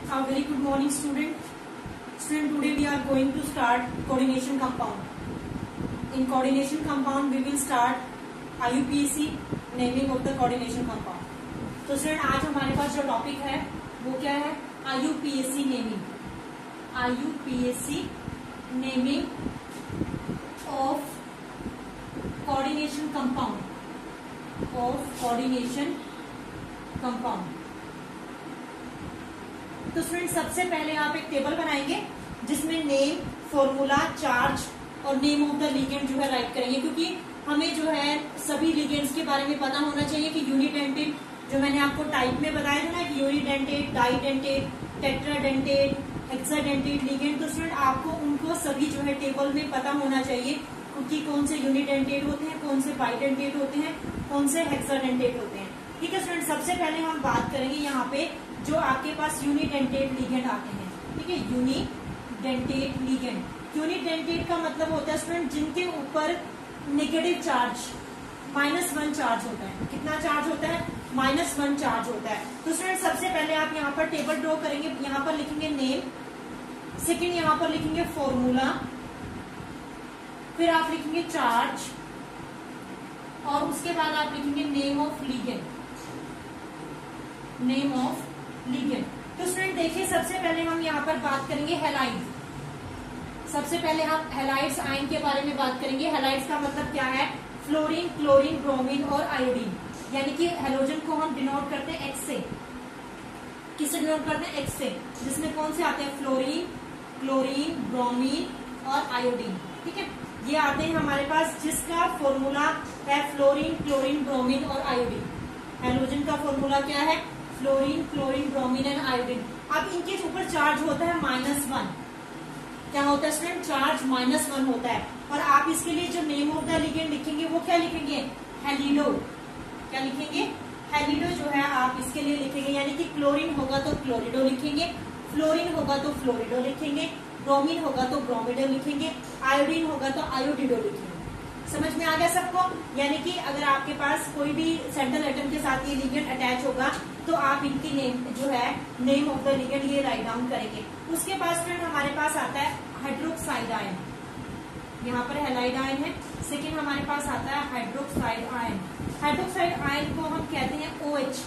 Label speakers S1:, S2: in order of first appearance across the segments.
S1: A very good morning, student. Today we are going to start coordination compound. In coordination compound, we will start IUPAC naming of the coordination compound. तो student आज हमारे पास जो topic है वो क्या है? IUPAC naming. IUPAC naming of coordination compound. तो student सबसे पहले आप एक टेबल बनाएंगे जिसमें नेम, फॉर्मूला, चार्ज और नेम ऑफ द लिगेंड जो है राइट करेंगे, क्योंकि हमें जो है सभी लिगेंड्स के बारे में पता होना चाहिए कि यूनिडेंटेड, जो मैंने आपको टाइप में बताया था ना कि यूनिडेंटेड, डाइडेंटेड, टेट्राडेंटेड, हेक्साडेंटेड लिगेंड, तो स्टूडेंट आपको उनको सभी जो है टेबल में पता होना चाहिए कि कौन से यूनिडेंटेड होते हैं, कौन से बाइडेंटेड होते हैं, कौन से हेक्साडेंटेड होते हैं. ठीक है स्टूडेंट, सबसे पहले हम बात करेंगे यहाँ पे जो आपके पास यूनिडेंटेड लिगेंड आते हैं. ठीक है, यूनिडेंटेड लिगेंड. यूनिडेंटेड का मतलब होता है स्टूडेंट जिनके ऊपर नेगेटिव चार्ज -1 चार्ज होता है. कितना चार्ज होता है? -1 चार्ज होता है. तो स्टूडेंट सबसे पहले आप यहाँ पर टेबल ड्रॉ करेंगे. यहाँ पर लिखेंगे नेम, सेकेंड यहाँ पर लिखेंगे फॉर्मूला, फिर आप लिखेंगे चार्ज और उसके बाद आप लिखेंगे name of ligand. Name of ligand. तो स्टूडेंट देखिए सबसे पहले हम यहाँ पर बात करेंगे हैलाइड. सबसे पहले हम हैलाइड्स आयन के बारे में बात करेंगे. हैलाइड्स का मतलब क्या है? फ्लोरीन, क्लोरीन, ब्रोमीन और आयोडीन. यानी कि हैलोजन को हम डिनोट करते हैं X से. किससे डिनोट करते हैं? X से. जिसमें कौन से आते हैं? फ्लोरीन, क्लोरीन, ब्रोमीन और आयोडीन. ठीक है, ये आते हैं हमारे पास, जिसका फॉर्मूला है फ्लोरीन, क्लोरीन, ब्रोमीन और आयोडीन. हैलोजन का फॉर्मूला क्या है? Fluorine, chlorine, bromine and iodine. अब इनके ऊपर चार्ज होता है -1. क्या होता है स्टूडेंट? चार्ज -1 होता है. और आप इसके लिए जो नेम ऑफ द लिगेंड लिखेंगे वो क्या लिखेंगे? हैलिडो. क्या लिखेंगे? हैलिडो जो है आप इसके लिए लिखेंगे. यानी कि क्लोरीन होगा तो क्लोरिडो लिखेंगे, फ्लोरीन होगा तो फ्लोरिडो लिखेंगे, ब्रोमीन होगा तो ब्रोमिडो लिखेंगे, आयोडीन होगा तो आयोडिडो लिखेंगे. समझ में आ गया सबको? यानी कि अगर आपके पास कोई भी सेंट्रल एटम के साथ ये लिगेंड अटैच होगा तो आप इनकी नेम जो है नेम ऑफ द लिगेंड ये राइट डाउन करेंगे. उसके बाद फ्रेंड हमारे पास आता है हाइड्रोक्साइड आयन. यहाँ पर हैलाइड आयन है. सेकेंड हमारे पास आता है हाइड्रोक्साइड आयन. हाइड्रोक्साइड आयन को हम कहते हैं OH.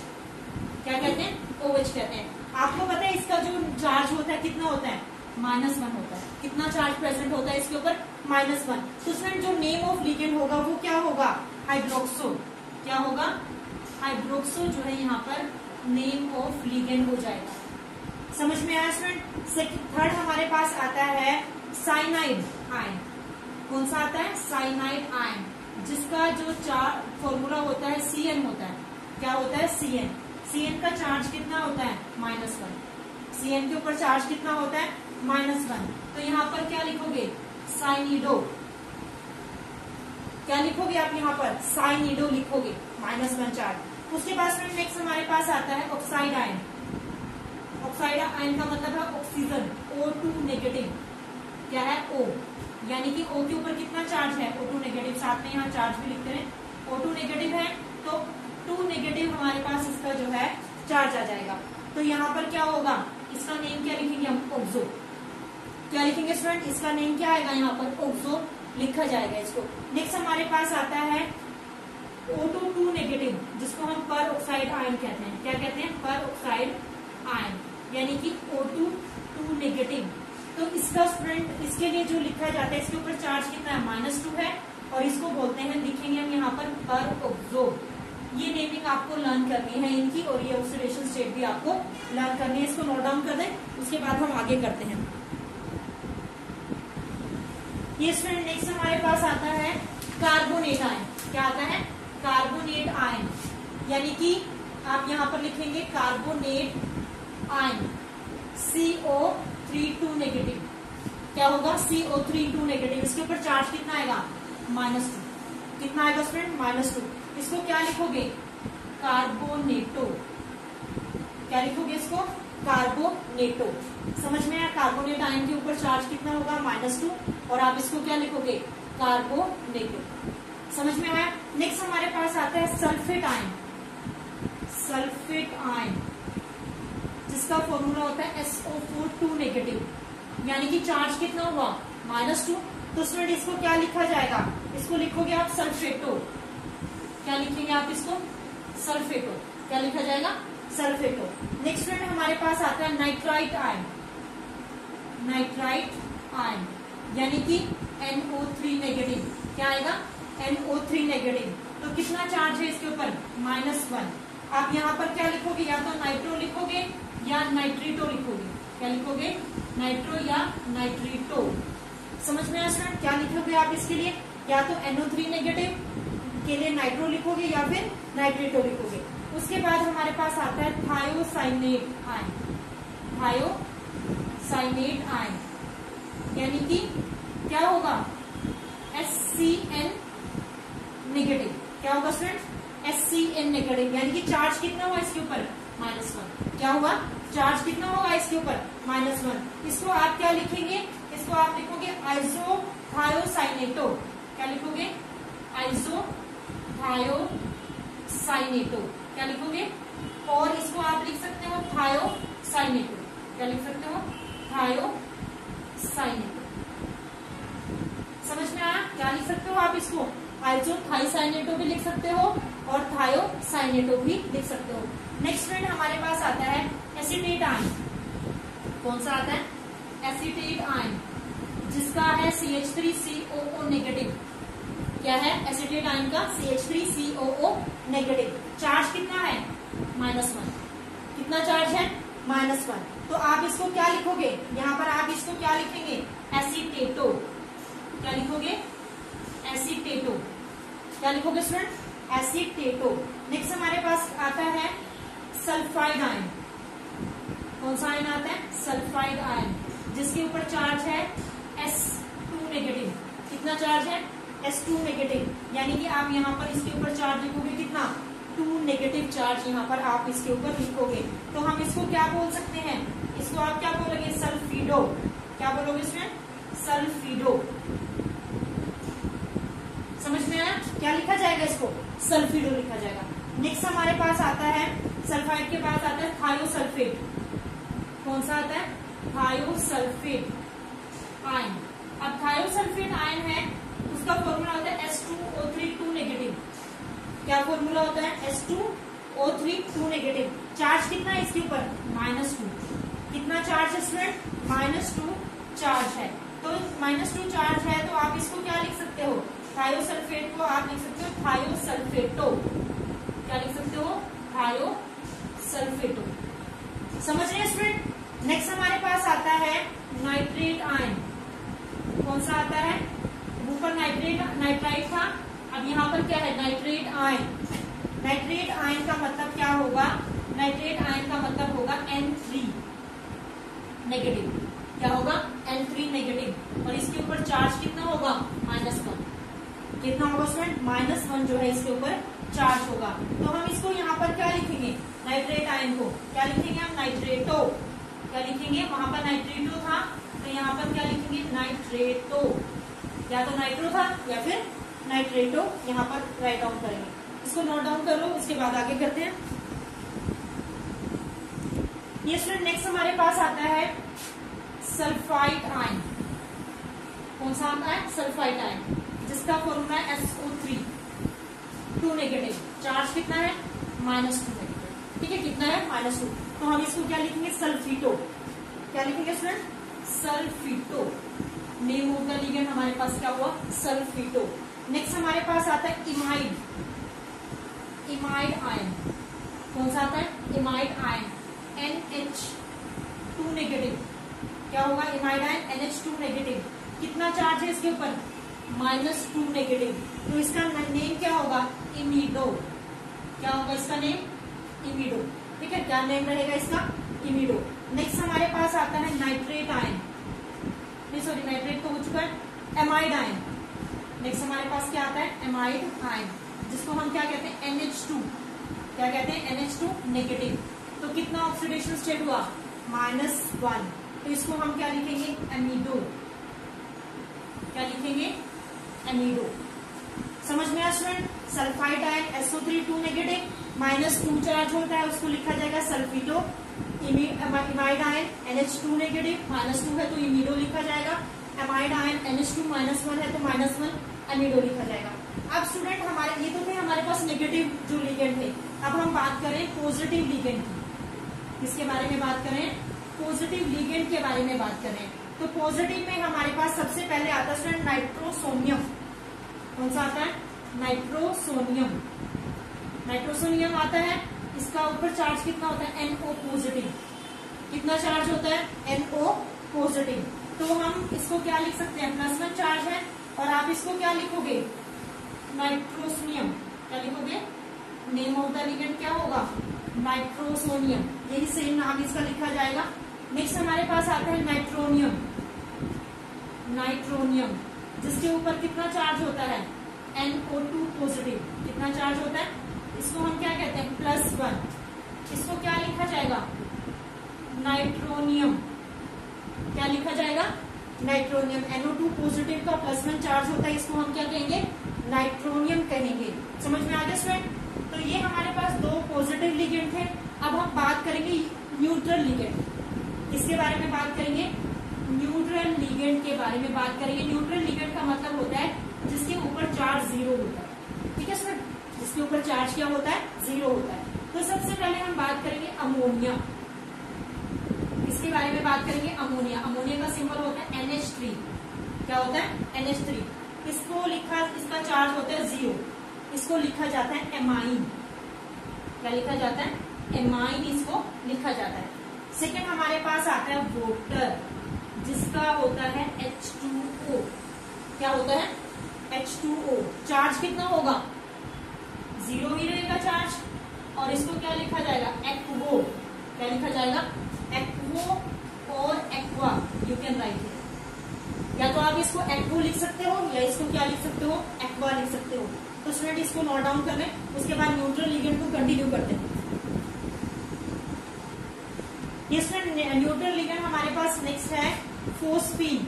S1: क्या कहते हैं? OH कहते हैं. आपको पता है इसका जो चार्ज होता है कितना होता है? -1 होता है. कितना चार्ज प्रेजेंट होता है इसके ऊपर? -1. तो फ्रेंड जो नेम ऑफ लिगेंड होगा वो क्या होगा? हाइड्रोक्सो. क्या होगा? हाइड्रोक्सो जो है यहाँ पर नेम ऑफ लिगेंड हो जाएगा. समझ में आया स्टूडेंट? थर्ड हमारे पास आता है साइनाइड आयन. कौन सा आता है? साइनाइड आयन, जिसका जो फॉर्मूला होता है CN होता है. क्या होता है? CN. CN का चार्ज कितना होता है? -1. CN के ऊपर चार्ज कितना होता है? -1. तो यहाँ पर क्या लिखोगे? साइनिडो. क्या लिखोगे आप यहाँ पर? साइनिडो लिखोगे, -1 चार्ज. उसके बाद में नेक्स्ट हमारे पास आता है ऑक्साइड आयन. ऑक्साइड आयन का मतलब है ऑक्सीजन, O2 नेगेटिव. क्या है? O. यानी कि O के ऊपर कितना चार्ज है? O2 negative. साथ में यहाँ चार्ज भी लिखते हैं. O2 नेगेटिव है तो 2 नेगेटिव हमारे पास इसका जो है चार्ज आ जाएगा. तो यहाँ पर क्या होगा? इसका नेम क्या लिखेंगे हम? ऑक्सो. क्या लिखेंगे स्टूडेंट? इसका नेम क्या आएगा? यहाँ पर ऑक्सो लिखा जाएगा इसको. नेक्स्ट हमारे पास आता है O2 नेगेटिव, जिसको हम पर ऑक्साइड आयन कहते हैं. क्या कहते हैं? पर ऑक्साइड आयन. यानी कि O2 नेगेटिव. तो इसका स्टूडेंट इसके लिए जो लिखा जाता है इसके ऊपर चार्ज कितना है? -2 है. और इसको बोलते हैं, लिखेंगे हम यहाँ पर ऑक्सो. ये नेमिंग आपको लर्न करनी है इनकी, और ये ऑक्सीडेशन स्टेट भी आपको लर्न करनी है. इसको नोट डाउन कर दें, उसके बाद हम आगे करते हैं. ये स्टूडेंट नेक्स्ट हमारे पास आता है कार्बोनेट आयन. क्या आता है? Carbonate ion. यानी कि आप यहाँ पर लिखेंगे कार्बोनेट आयन, CO32 नेगेटिव. क्या होगा? CO32 negative. इसके ऊपर चार्ज कितना आएगा? -2. कितना आएगा स्टूडेंट? -2. इसको क्या लिखोगे? कार्बोनेटो. क्या लिखोगे इसको? कार्बोनेटो. समझ में आया? कार्बोनेट आयन के ऊपर चार्ज कितना होगा? -2. और आप इसको क्या लिखोगे? कार्बोनेटो. समझ में आया? नेक्स्ट हमारे पास आता है सल्फेट आयन. सल्फेट आयन जिसका फॉर्मूला होता है SO4 2 नेगेटिव, यानी कि चार्ज कितना हुआ -2। तो स्टूडेंट इसको क्या लिखा जाएगा, इसको लिखोगे आप सल्फेटो। क्या लिखेंगे आप इसको, सल्फेटो। क्या लिखा जाएगा, सल्फेटो। नेक्स्ट स्टूडेंट हमारे पास आता है नाइट्राइट आयन। नाइट्राइट आयन यानी कि NO3 नेगेटिव। क्या आएगा, NO3 नेगेटिव। तो कितना चार्ज है इसके ऊपर, -1। आप यहाँ पर क्या लिखोगे, या तो नाइट्रो लिखोगे या नाइट्रीटो लिखोगे। क्या लिखोगे, नाइट्रो या नाइट्रीटो। समझ में आया स्टूडेंट, क्या लिखोगे आप इसके लिए, या तो NO3 नेगेटिव के लिए नाइट्रो लिखोगे या फिर नाइट्रीटो लिखोगे। उसके बाद हमारे पास आता है थायोसाइनेट आयन। थायोसाइनेट आयन यानी कि क्या होगा, SCN नेगेटिव। क्या होगा स्टूडेंट, SCN नेगेटिव, यानी कि चार्ज कितना हुआ इसके ऊपर, -1। क्या हुआ, चार्ज कितना होगा इसके ऊपर, -1। इसको आप क्या लिखेंगे, इसको आप लिखोगे आइसोथायोसाइनेटो। क्या लिखोगे, आइसोथायोसाइनेटो। क्या लिखोगे, और इसको आप लिख सकते हो थायोसाइनेटो। क्या लिख सकते हो, थायोसाइनेटो। समझ में आया, क्या लिख सकते हो आप इसको, आइसोथायोसाइनेटो भी लिख सकते हो और थायोसाइनेटो भी लिख सकते हो। नेक्स्ट फ्रेंड हमारे पास आता है एसीटेट आयन। कौन सा आता है, एसीटेट आयन, जिसका है CH3COO नेगेटिव। क्या है, एसीटेट आयन का CH3COO नेगेटिव। चार्ज कितना है, -1। कितना चार्ज है, -1। तो आप इसको क्या लिखोगे, यहाँ पर आप इसको क्या लिखेंगे, एसीटेटो। क्या लिखोगे, एसीटेटो। क्या लिखोगे स्टूडेंट, एसीटेटो। नेक्स्ट हमारे पास आता है सल्फाइड आयन। कौन सा आयन आता है, सल्फाइड आयन, जिसके ऊपर चार्ज है S2 नेगेटिव। कितना चार्ज है, S2 नेगेटिव, यानी कि आप यहाँ पर इसके ऊपर चार्ज लिखोगे कितना, 2 नेगेटिव चार्ज यहाँ पर आप इसके ऊपर लिखोगे। तो हम इसको क्या बोल सकते हैं, इसको आप क्या बोलोगे, सल्फिडो। क्या बोलोगे स्टूडेंट, सल्फिडो। समझ में आया, क्या लिखा जाएगा इसको, सल्फिडो लिखा जाएगा। नेक्स्ट हमारे पास आता है, सल्फाइड के पास आता है थायोसल्फेट। कौन सा आता है, थायोसल्फेट आयन। अब थायोसल्फेट आयन है, उसका फॉर्मूला होता है S2O3 2 नेगेटिव। क्या फॉर्मूला होता है, S2O3 2 नेगेटिव। चार्ज कितना है इसके ऊपर, -2। कितना चार्ज है स्टूडेंट, -2 चार्ज है। तो -2 चार्ज है, तो आप इसको क्या लिख सकते हो, थायोसल्फेट को आप लिख सकते हो थायोसल्फेटो। क्या लिख सकते हो, थायोसल्फेटो। समझ रहे हैं स्टूडेंट। नेक्स्ट हमारे पास आता है नाइट्रेट आयन। कौन सा आता है, ऊपर नाइट्राइट था, अब यहाँ पर क्या है, नाइट्रेट आयन। नाइट्रेट आयन का मतलब क्या होगा, नाइट्रेट आयन का मतलब होगा N3 नेगेटिव। क्या होगा, N3 नेगेटिव, और इसके ऊपर चार्ज कितना होगा, -1। कितना होगा स्टूडेंट, -1 जो है इसके ऊपर चार्ज होगा। तो हम इसको यहाँ पर क्या लिखेंगे, नाइट्रेट आयन को क्या लिखेंगे हम, नाइट्रेटो। क्या लिखेंगे, वहां पर नाइट्रेटो था, तो यहाँ पर क्या लिखेंगे, नाइट्रेटो। या तो नाइट्रो था या फिर नाइट्रेटो, यहाँ पर राइट डाउन करेंगे। इसको नोट डाउन कर लो, उसके बाद आगे करते हैं। ये स्टूडेंट नेक्स्ट हमारे पास आता है सल्फाइड आयन। कौन सा आता है, सल्फाइड आयन, जिसका फॉर्मूला है SO3 2 नेगेटिव। चार्ज कितना है, -2 नेगेटिव। ठीक है, कितना है, -2। तो हम इसको क्या लिखेंगे, सल्फिटो। क्या लिखेंगे student, sulphito. Name of the ligand हमारे पास क्या हुआ, सल्फिटो। नेक्स्ट हमारे पास आता है इमाइड। इमाइड आयन। कौन सा आता है, इमाइड आयन, NH2 नेगेटिव। क्या होगा, इमाइड आयन NH2 नेगेटिव। कितना चार्ज है इसके ऊपर, -2 नेगेटिव। तो इसका नेम क्या होगा, इमिडो। क्या होगा इसका नेम, इमिडो। ठीक है, क्या नेम रहेगा इसका, इमिडो। नेक्स्ट हमारे पास आता है नाइट्रेट आयन, नहीं सॉरी नाइट्रेट तो हो चुका है, एमाइड आयन। नेक्स्ट हमारे पास क्या आता है, एमाइड आयन, जिसको हम क्या कहते हैं, NH2। क्या कहते हैं, NH2 नेगेटिव। तो कितना ऑक्सीडेशन स्टेट हुआ, -1। तो इसको हम क्या लिखेंगे, एमिडो। क्या लिखेंगे, एमिडो। समझ में आया student, sulphide ion SO3 2 negative, -2 charge होता है उसको लिखा जाएगा सल्फिटो इमाइड आयन NH2 नेगेटिव, -2 है तो इमिडो लिखा जाएगा। एमाइड आयन NH2 -1 है तो -1 अमीडो लिखा जाएगा। अब स्टूडेंट हमारे ये तो थे हमारे पास नेगेटिव जो लिगेंड थे। अब हम बात करें पॉजिटिव लिगेंड की। किसके बारे में बात करें? पॉजिटिव लिगेंड के बारे में बात करें। तो पॉजिटिव में हमारे पास सबसे पहले आता है स्टूडेंट नाइट्रोसोनियम। कौन सा आता है? नाइट्रोसोनियम। नाइट्रोसोनियम आता है। इसका ऊपर चार्ज कितना होता है? NO positive. कितना चार्ज होता है? NO positive. तो हम इसको क्या लिख सकते हैं? +1 चार्ज है और आप इसको क्या लिखोगे? नाइट्रोसोनियम। क्या लिखोगे? नेम ऑफ द लिगेंड क्या होगा? नाइट्रोसोनियम। यही सेम नाम इसका लिखा जाएगा। नेक्स्ट हमारे पास आता है नाइट्रोनियम। नाइट्रोनियम जिसके ऊपर कितना चार्ज होता है? NO2 positive. कितना चार्ज होता है? इसको हम क्या कहते हैं? +1। इसको क्या लिखा जाएगा? नाइट्रोनियम। क्या लिखा जाएगा? नाइट्रोनियम। NO2 पॉजिटिव का +1 चार्ज होता है, इसको हम क्या कहेंगे? नाइट्रोनियम कहेंगे। समझ में आ गया स्टूडेंट? तो ये हमारे पास 2 पॉजिटिव लिगेंड थे। अब हम बात करेंगे न्यूट्रल लिगेंड। इसके बारे में बात करेंगे। न्यूट्रल लिगेंड के बारे में बात करेंगे। न्यूट्रल लिगेंड का मतलब होता है जिसके ऊपर चार्ज 0 होता है। ठीक है स्टूडेंट? जिसके ऊपर चार्ज क्या होता है? 0 होता है। तो सबसे पहले हम बात करेंगे अमोनिया। इसके बारे में बात करेंगे अमोनिया। अमोनिया का सिंबल होता है NH3। क्या होता है? NH3। इसको इसका चार्ज होता है 0। इसको लिखा जाता है एमाइन। क्या लिखा जाता है? एमाइन इसको लिखा जाता है। सेकेंड हमारे पास आता है वाटर जिसका होता है H2O। क्या होता है? H2O। चार्ज कितना होगा? 0 ही रहेगा चार्ज। और इसको क्या लिखा जाएगा? एक्वो। क्या लिखा जाएगा? एक्वो और aqua. You can write it. या तो आप इसको एक्वो लिख सकते हो या इसको क्या लिख सकते हो? एक्वा लिख सकते हो। तो स्टूडेंट इसको नोट डाउन कर लें। उसके बाद न्यूट्रल लिगेंड को कंटिन्यू करते हैं। ये स्टूडेंट न्यूट्रल लिगेंड हमारे पास नेक्स्ट है फोस्फीन।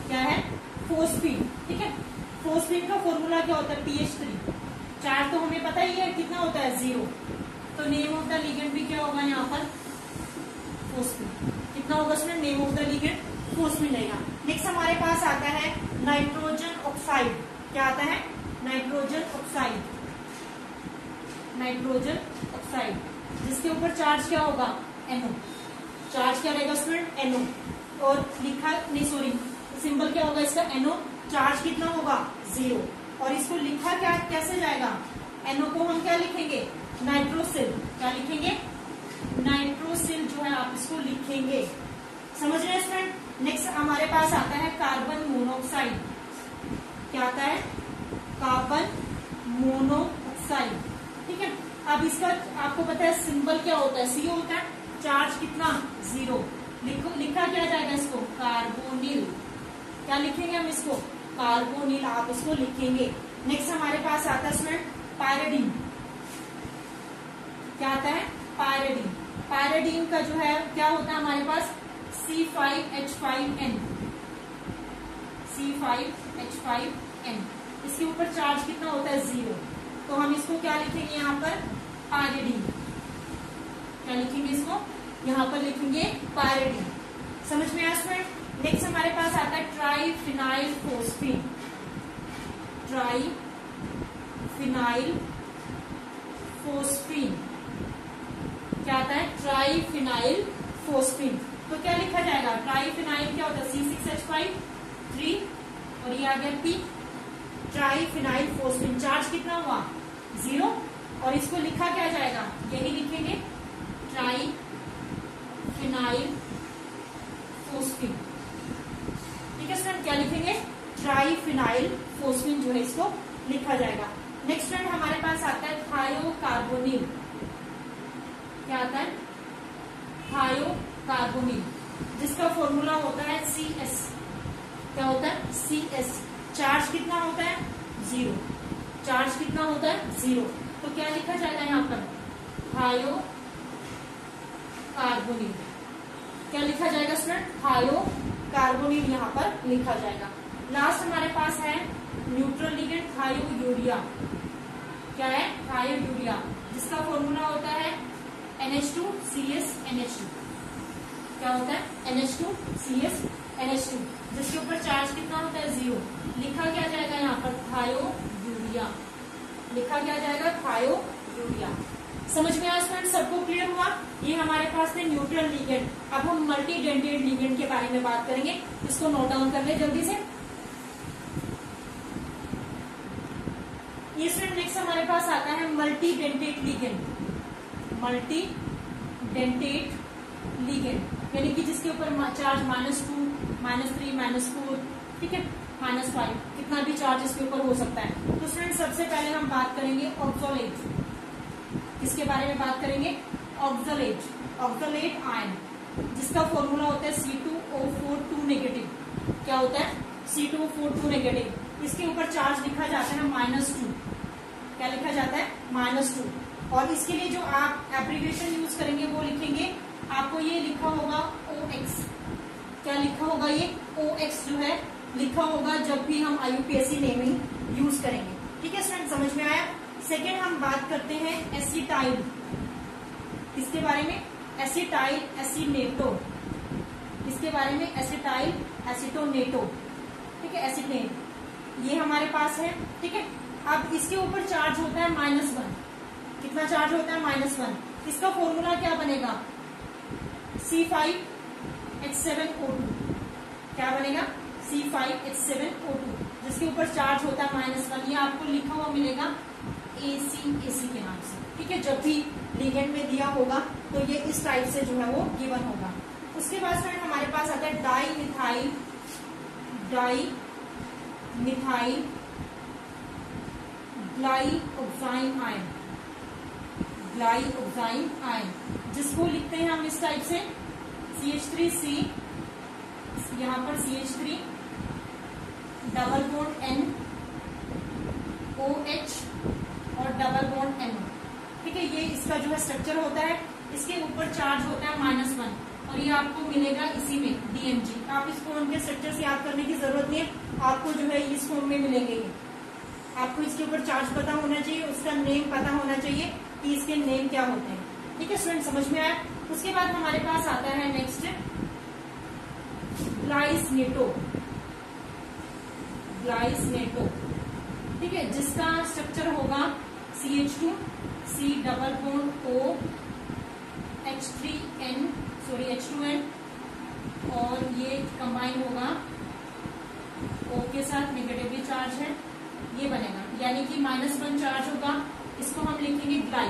S1: क्या है? फोस्फीन। ठीक है? फोस्फीन का फॉर्मूला क्या होता है? PH3। चार्ज तो हमें पता ही है कितना होता है? 0। तो नेम ऑफ द लिगेंड भी क्या होगा यहाँ पर? फोस्फीन। कितना होगा student? Name of the ligand phosphine रहेगा। नेक्स्ट हमारे पास आता है नाइट्रोजन ऑक्साइड। क्या आता है? Nitrogen oxide. नाइट्रोजन ऑक्साइड जिसके ऊपर चार्ज क्या होगा? NO। चार्ज क्या रहेगा स्टूडेंट? NO। और लिखा नहीं सॉरी सिंबल क्या होगा इसका? NO। चार्ज कितना होगा? 0। और इसको लिखा क्या कैसे जाएगा? NO को हम क्या लिखेंगे? नाइट्रोसिल। क्या लिखेंगे? नाइट्रोसिल जो है आप इसको लिखेंगे। समझ रहे हैं स्टूडेंट? नेक्स्ट हमारे पास आता है कार्बन मोनोऑक्साइड। क्या आता है? Carbon monoxide. ठीक है? अब इसका आपको पता है सिंबल क्या होता है? CO होता है। चार्ज कितना? 0। लिखा क्या जाएगा इसको? कार्बोनिल। क्या लिखेंगे हम इसको? कार्बोनिल आप इसको लिखेंगे। नेक्स्ट हमारे पास आता है स्टूडेंट पायरेडीन। क्या आता है? पायरेडीन। पायरेडीन का जो है क्या होता है हमारे पास? C5H5N। C5H5N। इसके ऊपर चार्ज कितना होता है? 0। तो हम इसको क्या लिखेंगे यहाँ पर? पायरेडीन। क्या लिखेंगे इसको? यहाँ पर लिखेंगे पायरेडीन। समझ में आया स्टूडेंट? नेक्स्ट हमारे पास आता है ट्राइफिनाइल फोस्फीन। Triphenyl phosphine. क्या आता है? Triphenyl phosphine. तो क्या लिखा जाएगा? ट्राइफिनाइल क्या होता है? C6H5 3 और ये आ गया P। Triphenyl phosphine. चार्ज कितना हुआ? 0। और इसको लिखा क्या जाएगा? यही लिखेंगे ट्राइफिनाइल फोस्फीन। ठीक है स्टूडेंट? क्या लिखेंगे? ट्राइफिनाइल फोस्फीन जो है इसको लिखा जाएगा। नेक्स्ट स्टूडेंट हमारे पास आता है थायोकार्बोनिल। क्या आता है? थायोकार्बोनिल जिसका फॉर्मूला होता है CS। क्या होता है? CS। चार्ज कितना होता है? 0। चार्ज कितना होता है? 0। तो क्या लिखा जाएगा यहाँ पर? थायोकार्बोनिल। क्या लिखा जाएगा स्टूडेंट? थायोकार्बोनिल यहाँ पर लिखा जाएगा। लास्ट हमारे पास है न्यूट्रल लिगेंड थायोयूरिया। क्या है, थायोयूरिया, जिसका फॉर्मूला होता है NH2CsNH2। क्या होता है, NH2CsNH2, जिसके ऊपर चार्ज कितना होता है, 0। लिखा क्या जाएगा यहाँ पर, थायोयूरिया, लिखा क्या जाएगा, थायोयूरिया। समझ में आया स्टूडेंट, सबको क्लियर हुआ। ये हमारे पास थे न्यूट्रल लिगेंड। अब हम मल्टी डेंटेड लिगेंड के बारे में बात करेंगे, इसको नोट डाउन कर ले जल्दी से। ये स्टूडेंट नेक्स्ट हमारे पास आता है multi dentate ligand. Multi dentate ligand यानी कि जिसके ऊपर चार्ज -2, -3, -4, ठीक है, -5, कितना भी चार्ज इसके ऊपर हो सकता है। तो स्टूडेंट सबसे पहले हम बात करेंगे ऑक्सोलेट। किसके बारे में बात करेंगे, ऑक्सोलेट, ऑक्सोलेट आयन, जिसका फॉर्मूला होता है C2O4 नेगेटिव। क्या होता है, C2O4 नेगेटिव। इसके ऊपर चार्ज लिखा जाता है -2। क्या लिखा जाता है, -2। और इसके लिए जो आप एब्रिविएशन यूज करेंगे वो लिखेंगे, आपको ये लिखा होगा OX। क्या लिखा होगा, ये OX जो है लिखा होगा जब भी हम IUPAC नेमिंग यूज करेंगे। ठीक है स्टूडेंट, समझ में आया। सेकेंड हम बात करते हैं एसिटाइल। किसके बारे में, एसिटाइल एसिनेटो। किसके बारे में, एसिटाइल एसिटोनेटो, ठीक है, एसिटेट, ये हमारे पास है। ठीक है, अब इसके ऊपर चार्ज होता है -1। कितना चार्ज होता है, -1। इसका फॉर्मूला क्या बनेगा, C5H7O2। क्या बनेगा, C5H7O2, जिसके ऊपर चार्ज होता है -1। ये आपको लिखा हुआ मिलेगा AC के नाम से। ठीक है, जब भी लिगेंड में दिया होगा तो ये इस टाइप से जो है वो गिवन होगा। उसके बाद फ्रेंड हमारे पास आता है डाईमिथाइल ग्लाइऑक्साइन आयन। ग्लाइऑक्साइन आयन, जिसको लिखते हैं हम इस टाइप से, CH3C, यहाँ पर CH3 double bond N OH और डबल बॉन्ड NO। ठीक है, ये इसका जो है स्ट्रक्चर होता है। इसके ऊपर चार्ज होता है -1 और ये आपको मिलेगा इसी में DMG। आप इस फॉर्म के स्ट्रक्चर से याद करने की जरूरत नहीं है, आपको जो है इस फॉर्म में मिलेंगे ये। आपको इसके ऊपर चार्ज पता होना चाहिए, उसका नेम पता होना चाहिए कि इसके नेम क्या होते हैं। ठीक है स्टूडेंट, समझ में आया। उसके बाद हमारे पास आता है नेक्स्ट ग्लाइसनेटो। ग्लाइसनेटो, ठीक है, जिसका स्ट्रक्चर होगा CH2C double bond O H2N और ये कंबाइन होगा O के साथ, नेगेटिवली चार्ज है, ये बनेगा, यानी कि -1 चार्ज होगा। इसको हम लिखेंगे ग्लाई।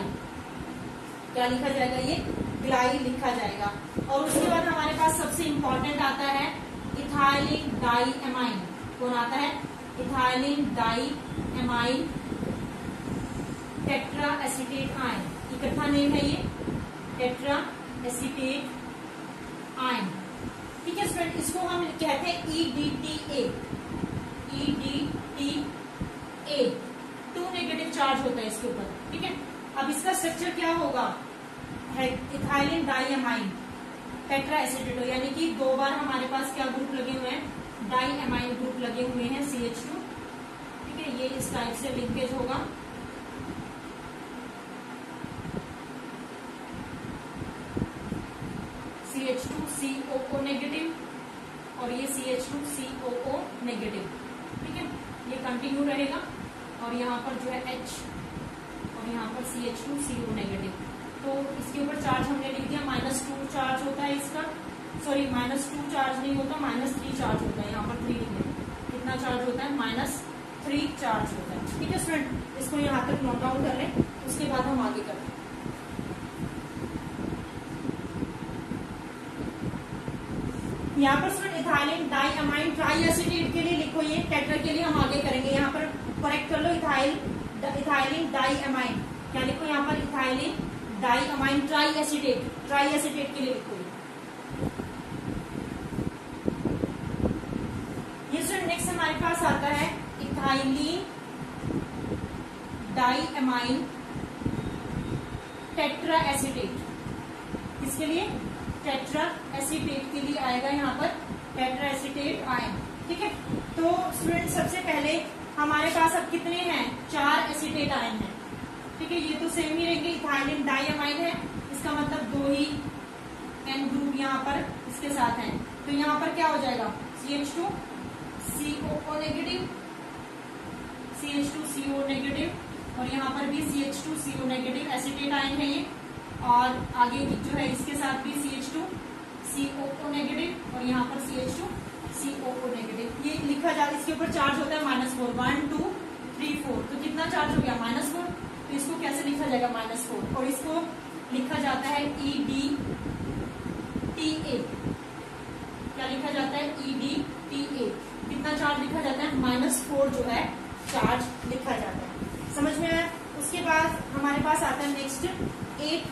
S1: क्या लिखा जाएगा, ये ग्लाई लिखा जाएगा। और उसके बाद हमारे पास सबसे इंपॉर्टेंट आता है इथाइलिन डाईएमाइन। कौन आता है, इथाइलिन डाईएमाइन टेट्रा एसीटेट आयन। इकट्ठा नेम है ये, टेट्रा एसीटेट आयन। ठीक है स्टूडेंट, इसको हम कहते हैं EDTA। EDTA 2 नेगेटिव चार्ज होता है इसके ऊपर। ठीक है, अब इसका स्ट्रक्चर क्या होगा, है इथाइलिन डाईएमाइन टेट्रा एसीटेटो, यानी कि 2 बार हमारे पास क्या ग्रुप लगे हुए हैं, डाईएमाइन ग्रुप लगे हुए हैं CH2। ठीक है, ये इस टाइप से लिंकेज होगा। CH2COO नेगेटिव और ये CH2COO नेगेटिव। ठीक है, ये कंटिन्यू रहेगा और यहाँ पर जो है H और यहाँ पर CH2CO नेगेटिव। तो इसके ऊपर चार्ज हमने लिख दिया, -2 चार्ज होता है इसका, सॉरी -2 चार्ज नहीं होता, -3 चार्ज होता है। यहाँ पर 3 लिख दें, कितना चार्ज होता है, -3 चार्ज होता है। ठीक है स्टूडेंट, इसको यहाँ तक नोट डाउन कर लें, उसके बाद हम आगे करते हैं। यहाँ पर स्टूडेंट इथाइलिन डाईएमाइन ट्राईएसिटेट के लिए लिखो, ये टेट्रा के लिए हम आगे करेंगे। यहाँ पर करेक्ट कर लो, इथाइलिन डाईएमाइन। क्या लिखो यहाँ पर, इथाइलिन डाईएमाइन ट्राईएसिटेट, ट्राईएसिटेट के लिए लिखो। ये स्टूडेंट नेक्स्ट हमारे पास आता है इथाइलिन डाईएमाइन टेट्रा एसिटेट। किसके लिए, टेट्रा एसीटेट के लिए आएगा यहाँ पर टेट्रा एसीटेट आयन। ठीक है, तो स्टूडेंट सबसे पहले हमारे पास अब कितने हैं, 4 एसीटेट आयन हैं। ठीक है, ये तो सेम ही रहेंगे, इथाइलिन डाइअमाइन है, इसका मतलब 2 ही एन ग्रुप यहाँ पर इसके साथ हैं, तो यहाँ पर क्या हो जाएगा CH2 COO negative, CH2 CO negative, और यहाँ पर भी CH2 CO negative, acetate ion है ये, और आगे जो है इसके साथ भी CH2 COO नेगेटिव, और यहाँ पर CH2 COO नेगेटिव। ये लिखा जाता है, इसके ऊपर चार्ज होता है -4, 1 2 3 4, तो कितना चार्ज हो गया -4, तो इसको कैसे लिखा जाएगा -4, और इसको लिखा जाता है EDTA, क्या लिखा जाता है EDTA, कितना चार्ज लिखा जाता है -4 जो है चार्ज लिखा जाता है, समझ में आया। उसके बाद हमारे पास आता है नेक्स्ट 8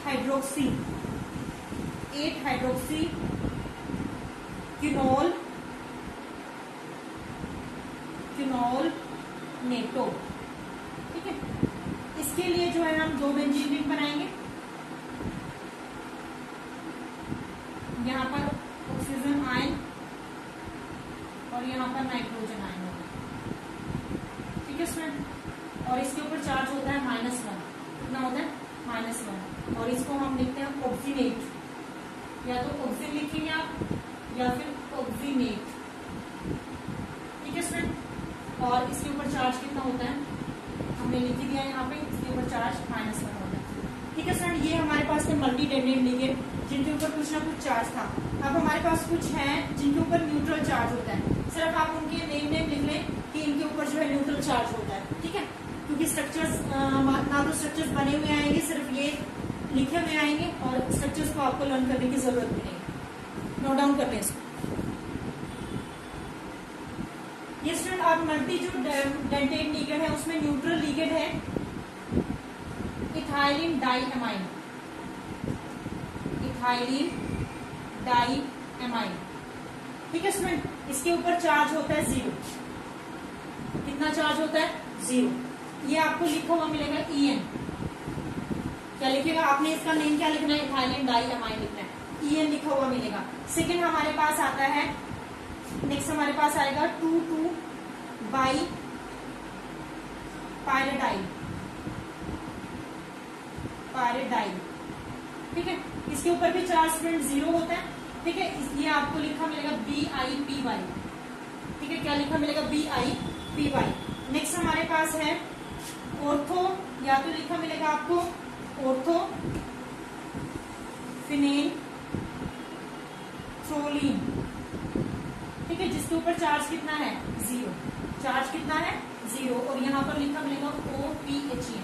S1: हाइड्रोक्सी क्विनोल नेटो, ठीक है। इसके लिए जो है हम 2 बेंजीन रिंग बनाएंगे, यहाँ पर ऑक्सीजन आयन और यहाँ पर नाइट्रोजन आयन होगा, ठीक है स्टूडेंट, और इसके ऊपर चार्ज होता है -1, कितना होता है -1, और इसको हम लिखते हैं ऑक्सीनेट, या तो ऑक्सीन लिखेंगे आप या फिर ऑक्सीनेट, ठीक है स्टूडेंट। और इसके ऊपर चार्ज कितना होता है हमने लिख दिया यहाँ पे, इसके ऊपर चार्ज -1 होता है, ठीक है स्टूडेंट। ये हमारे पास थे मल्टीडेंडेट लिगेंड जिनके ऊपर कुछ ना कुछ चार्ज था। अब हमारे पास कुछ हैं जिनके ऊपर न्यूट्रल चार्ज होता है, सिर्फ आप उनके नेम लिख लें कि इनके ऊपर जो है न्यूट्रल चार्ज होता है, ठीक है, क्योंकि स्ट्रक्चर्स ना तो स्ट्रक्चर्स बने हुए आएंगे, सिर्फ ये लिखे हुए आएंगे, और स्ट्रक्चर्स को आपको लर्न करने की जरूरत भी नहीं, नोट डाउन कर लें इसको। ये स्टूडेंट आप मल्टी जो डेंटेट लिगेंड है उसमें न्यूट्रल लिगेंड है इथाइलिन डाइअमाइन, ठीक है स्टूडेंट। इसके ऊपर चार्ज होता है 0, कितना चार्ज होता है 0, ये आपको लिखा हुआ मिलेगा EN, क्या लिखेगा आपने, इसका नेम क्या लिखना है, इथाइलिन डाइअमाइन लिखना है, EN लिखा हुआ मिलेगा। सेकेंड हमारे पास आता है, नेक्स्ट हमारे पास आएगा 2,2 बाई पायरेडाइल, ठीक है, इसके ऊपर भी चार्ज स्टूडेंट 0 होता है, ठीक है, इसलिए आपको लिखा मिलेगा BiPy, ठीक है, क्या लिखा मिलेगा BiPy। नेक्स्ट हमारे पास है ऑर्थो, या तो लिखा मिलेगा आपको ऑर्थो फिनेल थ्रोलिन, ठीक है, जिसके ऊपर चार्ज कितना है 0, चार्ज कितना है 0, और यहाँ पर लिखा मिलेगा OPHN,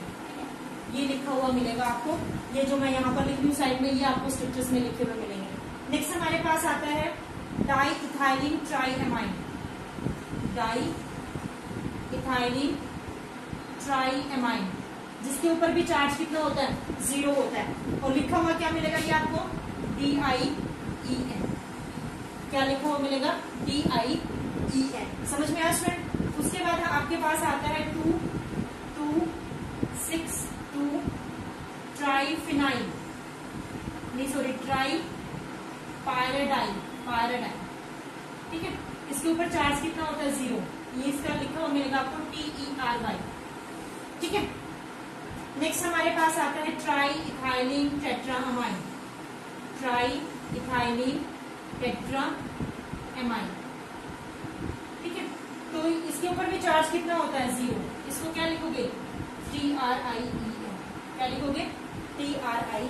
S1: ये लिखा हुआ मिलेगा आपको, ये जो मैं यहाँ पर लिख रही हूँ साइड में, ये आपको स्ट्रक्चर्स में लिखे हुए मिलेंगे। नेक्स्ट हमारे पास आता है डाइइथाइलिन ट्राइएमाइन, जिसके ऊपर भी चार्ज कितना होता है 0 होता है, और लिखा हुआ क्या मिलेगा ये आपको DIEN, क्या लिखा हुआ मिलेगा DIEN, समझ में आया स्टूडेंट। उसके बाद आपके पास आता है 2,2,6,2 ट्राइफिनाइल, नहीं सॉरी ट्राइपायरेडाइल, ठीक है, इसके ऊपर चार्ज कितना होता है 0, ये इसका लिखा हुआ मिलेगा आपको TERY, ठीक है। नेक्स्ट हमारे पास आता है ट्राइइथाइलिन टेट्राअमाइन, ठीक है, तो इसके ऊपर भी चार्ज कितना होता है 0, इसको क्या लिखोगे TRIEN, क्या लिखोगे TRIEN।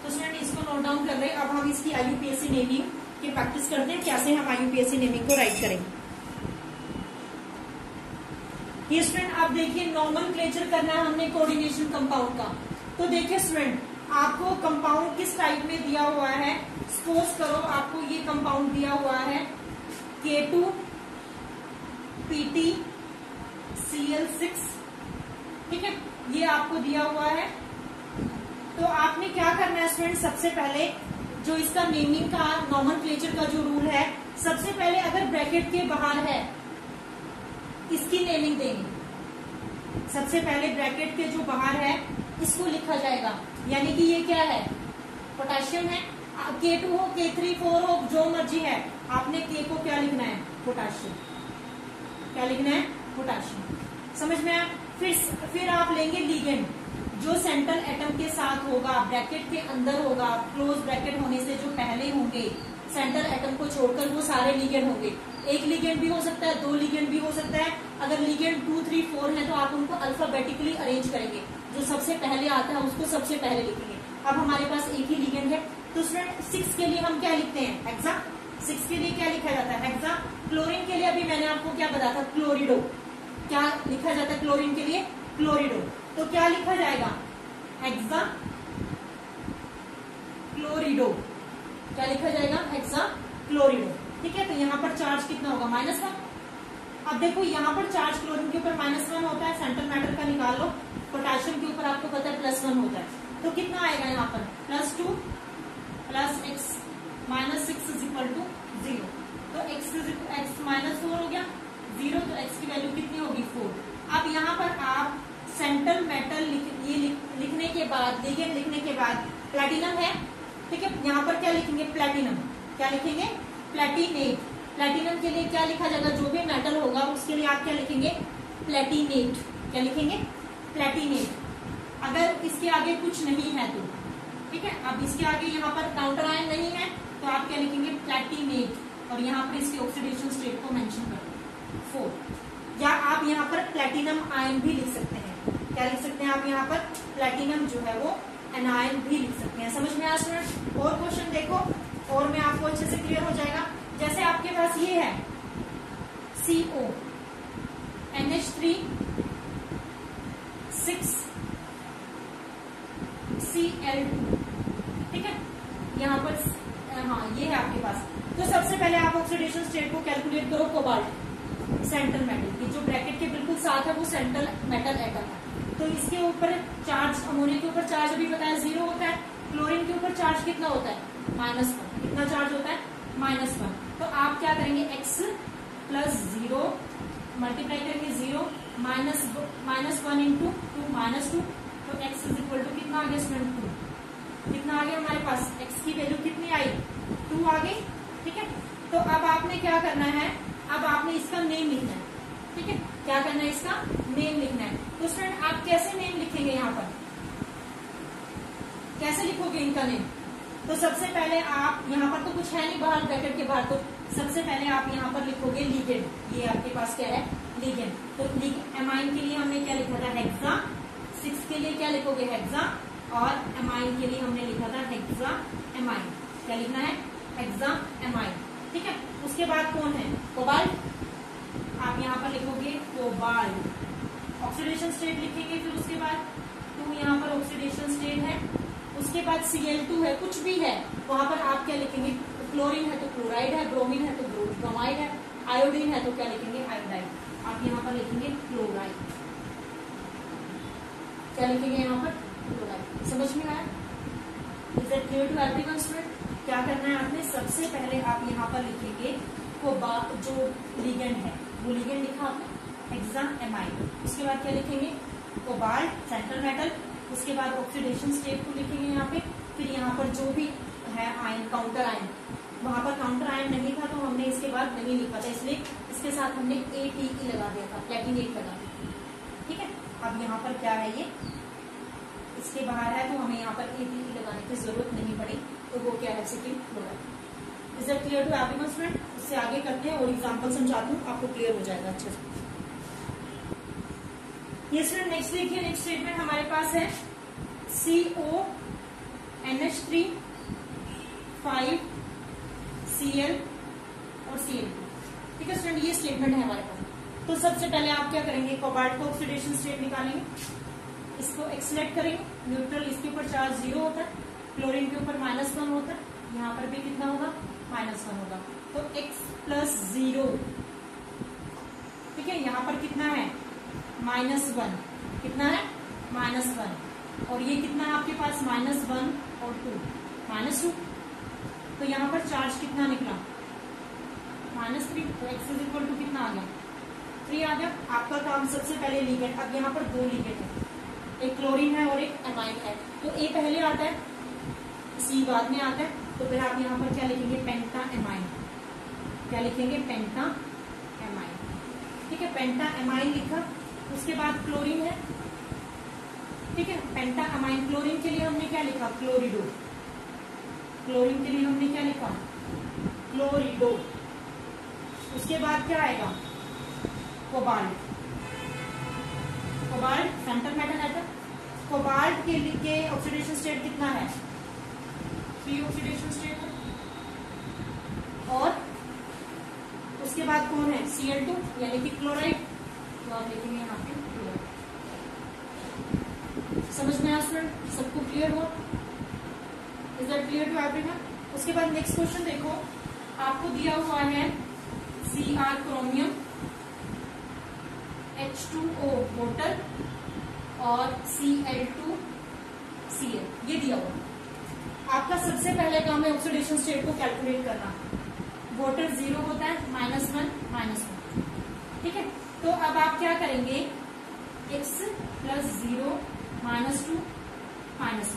S1: तो स्टूडेंट इसको नोट डाउन कर रहे हैं। अब हम इसकी IUPAC नेमिंग की प्रैक्टिस करते हैं, कैसे हम IUPAC नेमिंग को राइट करेंगे। ये स्टूडेंट आप देखिए नॉमेनक्लेचर करना है हमने कोऑर्डिनेशन कंपाउंड का। तो देखिए स्टूडेंट आपको कंपाउंड किस टाइप में दिया हुआ है, सपोज करो आपको ये कंपाउंड दिया हुआ है K2PtCl6, ठीक है, ये आपको दिया हुआ है। तो आपने क्या करना है स्टूडेंट, सबसे पहले जो इसका नेमिंग का नॉमेनक्लेचर का जो रूल है, सबसे पहले अगर ब्रैकेट के बाहर है इसकी नेमिंग देंगे, सबसे पहले ब्रैकेट के जो बाहर है इसको लिखा जाएगा, यानी कि ये क्या है पोटेशियम है, K2 हो K3 4 हो जो मर्जी है, आपने K को क्या लिखना है पोटेशियम, क्या लिखना है पोटेशियम, समझ में आया। फिर आप लेंगे लिगेंड, जो सेंट्रल एटम के साथ होगा, ब्रैकेट के अंदर होगा, क्लोज ब्रैकेट होने से जो पहले होंगे सेंट्रल एटम को छोड़कर, वो सारे लिगेंड होंगे। एक लिगेंड भी हो सकता है, दो लिगेंड भी हो सकता है। अगर लिगेंड 2, 3, 4 है तो आप उनको अल्फाबेटिकली अरेंज करेंगे, जो सबसे पहले आता है उसको सबसे पहले लिखेंगे। अब हमारे पास एक ही लिगेंड है, तो स्टूडेंट 6 के लिए हम क्या लिखते हैं, हेक्सा। 6 के लिए क्या लिखा जाता है, हेक्सा। क्लोरीन के लिए अभी मैंने आपको क्या बताया था, क्लोरिडो। क्या लिखा जाता है क्लोरीन के लिए, क्लोरिडो। तो क्या लिखा जाएगा, हेक्सा क्लोरिडो। क्या लिखा जाएगा, हेक्सा क्लोरिडो। ठीक है, तो यहाँ पर चार्ज कितना होगा, -1। अब देखो यहाँ पर चार्ज क्लोरीन के ऊपर -1 होता है, सेंट्रल मैटर का निकाल लो। पोटेशियम के ऊपर आपको पता है +1 होता है, तो कितना आएगा यहाँ पर, +2 + x -6 = 0। तो x -4 हो गया 0, तो x की वैल्यू कितनी होगी, 4। अब यहाँ पर आप सेंट्रल मेटल लिखने के बाद, लिगेंड लिखने के बाद प्लैटिनम है, ठीक है, यहाँ पर क्या लिखेंगे, प्लैटिनम। क्या लिखेंगे, प्लैटिनेट। प्लैटिनम के लिए क्या लिखा जाएगा, जो भी मेटल होगा उसके लिए आप क्या लिखेंगे, प्लैटिनेट। क्या लिखेंगे, प्लैटिनेट। अगर इसके आगे कुछ नहीं है तो, ठीक है, अब इसके आगे यहाँ पर काउंटर आयन नहीं है तो आप क्या लिखेंगे, प्लैटिनेट, और यहाँ पर इसके ऑक्सीडेशन स्टेट को मेंशन कर दो 4। या आप यहाँ पर प्लैटिनम आयन भी लिख सकते हैं। क्या लिख सकते हैं आप यहाँ पर, प्लैटिनम जो है वो एनायन भी लिख सकते हैं। समझ में आया स्टूडेंट। और क्वेश्चन देखो, और में आपको अच्छे से क्लियर हो जाएगा। जैसे आपके पास ये है CO NH3 6 Cl2, ठीक है, यहाँ पर हाँ ये है आपके पास। तो सबसे पहले आप ऑक्सीडेशन स्टेट को कैलकुलेट करो, कोबाल्ट सेंट्रल मेटल की, जो ब्रैकेट के बिल्कुल साथ है वो सेंट्रल मेटल एटम है। तो इसके ऊपर चार्ज, अमोनिया के ऊपर चार्ज अभी बताया 0 होता है। क्लोरीन के ऊपर चार्ज कितना होता है, -1। कितना चार्ज होता है, -1। तो आप क्या करेंगे, x + 0 मल्टीप्लाई करेंगे 0 -1 × 2 -2, तो x कितना आ गया स्टूडेंट, 2। कितना आ गया हमारे पास, x की वैल्यू कितनी आई, 2 आ गई। ठीक है, तो अब आपने क्या करना है, अब आपने इसका नेम लिखना है। ठीक है, क्या करना है, इसका नेम लिखना है। तो स्टूडेंट आप कैसे नेम लिखेंगे, यहाँ पर कैसे लिखोगे इनका नेम। तो सबसे पहले आप, यहाँ पर तो कुछ है नहीं बाहर ब्रैकेट के बाहर, तो सबसे पहले आप यहाँ पर लिखोगे लिगेंड। ये आपके पास क्या है, लिगेंड। तो एमाइन के लिए हमने क्या लिखा था, हेक्सा। 6 के लिए क्या लिखोगे, हेक्सा, और एमाइन के लिए हमने लिखा था हेक्सा एमाइन। क्या लिखना है, हेक्सा एमाइन। ठीक है, उसके बाद कौन है, कोबाल्ट। आप यहाँ पर लिखोगे कोबाल्ट। ऑक्सीडेशन स्टेट लिखेंगे, फिर उसके बाद 2 यहाँ पर ऑक्सीडेशन स्टेट है, उसके बाद Cl2 है, कुछ भी है वहां पर आप क्या लिखेंगे, क्लोरीन है तो क्लोराइड है, ब्रोमीन है तो ब्रोमाइड है, आयोडीन है तो क्या लिखेंगे, आयोडाइड। आप यहाँ पर लिखेंगे क्लोराइड। क्या लिखेंगे यहाँ पर, क्लोराइड। समझ में आया, is it clear to everyone student. क्या करना है आपने, सबसे पहले आप यहाँ पर लिखेंगे जो लिगेंड है, वो लिगेंड लिखा आपने, हेक्सा एमाइन। उसके बाद क्या लिखेंगे, कोबाल्ट सेंट्रल मेटल। उसके बाद ऑक्सीडेशन स्टेट को लिखेंगे यहाँ पे। फिर यहाँ पर जो भी है आयन, काउंटर आयन, वहां पर काउंटर आयन नहीं था तो हमने इसके बाद नहीं लिखा था, इसलिए इसके साथ हमने ATE लगा दिया था, प्लैटिनेट लगा दिया। ठीक है, अब यहाँ पर क्या है, ये इसके बाहर है तो हमें यहाँ पर ATE लगाने की जरूरत नहीं पड़ी, तो वो क्या है, second chloride. Is it clear to everyone student. इससे आगे करते हैं और एग्जाम्पल समझाती हूँ, आपको क्लियर हो जाएगा अच्छे से। ये स्टूडेंट नेक्स्ट देखिए, नेक्स्ट स्टेटमेंट हमारे पास है CO NH3 5 Cl और Cl2। ठीक है स्टूडेंट, ये स्टेटमेंट है हमारे पास। तो सबसे पहले आप क्या करेंगे, कोबाल्ट को ऑक्सीडेशन स्टेट निकालेंगे, इसको एक्सलेक्ट करेंगे, न्यूट्रल, इसके ऊपर चार्ज 0 होता है, क्लोरीन के ऊपर -1 होता है, यहाँ पर भी कितना होगा, -1 होगा, तो x + 0। ठीक है, यहाँ पर कितना है, -1। कितना है, -1, और ये कितना है आपके पास, -1 और 2, -2। तो यहाँ पर चार्ज कितना निकला, -3, तो x कितना आ गया, 3 आ गया। आपका काम सबसे पहले लिगेंड, अब यहाँ पर 2 लिगेंड है, एक क्लोरीन है और एक एमाइन है, तो A पहले आता है, C बाद में आता है, तो फिर आप यहाँ पर क्या लिखेंगे, पेंटा एमाइन। क्या लिखेंगे, पेंटा एमाइन। ठीक है, पेंटा एमाइन लिखा। उसके बाद क्लोरीन है, ठीक है। पेंटा अमाइन, क्लोरीन के लिए हमने क्या लिखा, क्लोरिडो। क्लोरीन के लिए हमने क्या लिखा, क्लोरिडो। उसके बाद क्या आएगा, cobalt. Cobalt centre metal atom. Cobalt के ऑक्सीडेशन स्टेट कितना है, 3 ऑक्सीडेशन स्टेट है। और उसके बाद कौन है, Cl2 यानी कि क्लोराइड। तो आप लिखेंगे यहाँ पे क्लोराइड। समझ में आया स्टूडेंट, सबको क्लियर हो, is that clear to everyone. उसके बाद नेक्स्ट क्वेश्चन देखो, आपको दिया हुआ है Cr क्रोमियम, H2O वाटर और Cl2 Cl, ये दिया हुआ। आपका सबसे पहले काम है ऑक्सीडेशन स्टेट को कैलकुलेट करना। वाटर 0 होता है, -1 -1, ठीक है। तो अब आप क्या करेंगे, x + 0 -2 -1,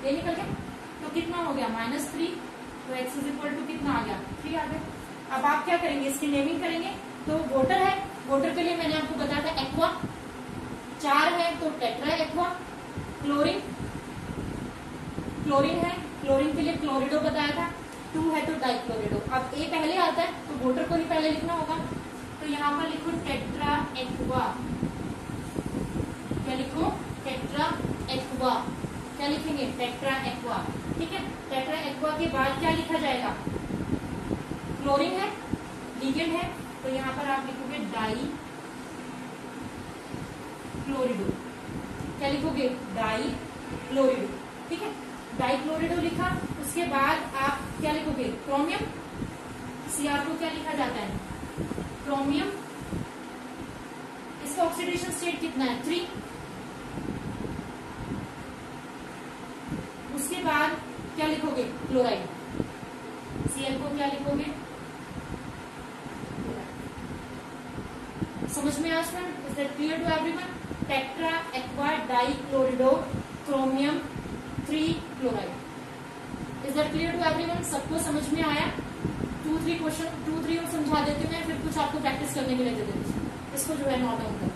S1: ये निकल गया। तो कितना हो गया, -3। तो x = कितना आ गया, 3 आ गया। अब आप क्या करेंगे, इसकी नेमिंग करेंगे। तो वाटर है, वाटर के लिए मैंने आपको बताया था एक्वा। 4 है तो टेट्रा एक्वा। क्लोरीन, क्लोरीन है, क्लोरीन के लिए क्लोरिडो बताया था। 2 है तो डाइक्लोरिडो। अब ए पहले आता है तो वाटर को ही पहले लिखना होगा। तो यहाँ पर लिखो टेट्रा एक्वा। क्या लिखो, टेट्रा एक्वा। क्या लिखेंगे, टेट्रा एक्वा, ठीक है। टेट्रा एक्वा के बाद क्या लिखा जाएगा, क्लोरीन है, लिगेंड है, तो यहाँ पर आप लिखोगे डाई क्लोरिडो। क्या लिखोगे, डाई क्लोरिडो, ठीक है। डाई क्लोरिडो लिखा। उसके बाद आप क्या लिखोगे, क्रोमियम। Cr को क्या लिखा जाता है, क्रोमियम। इसका ऑक्सीडेशन स्टेट कितना है, 3। उसके बाद क्या लिखोगे, क्लोराइड। Cl को क्या लिखोगे, समझ में आया student, is that clear to everyone. Tetra aqua di chlorido chromium 3 chloride. Is that clear to everyone, सबको समझ में आया। 2-3 क्वेश्चन 2-3 और समझा देती हूँ मैं, फिर कुछ आपको प्रैक्टिस करने के लिए दे देती हूँ। इसको जो है नोट डाउन कर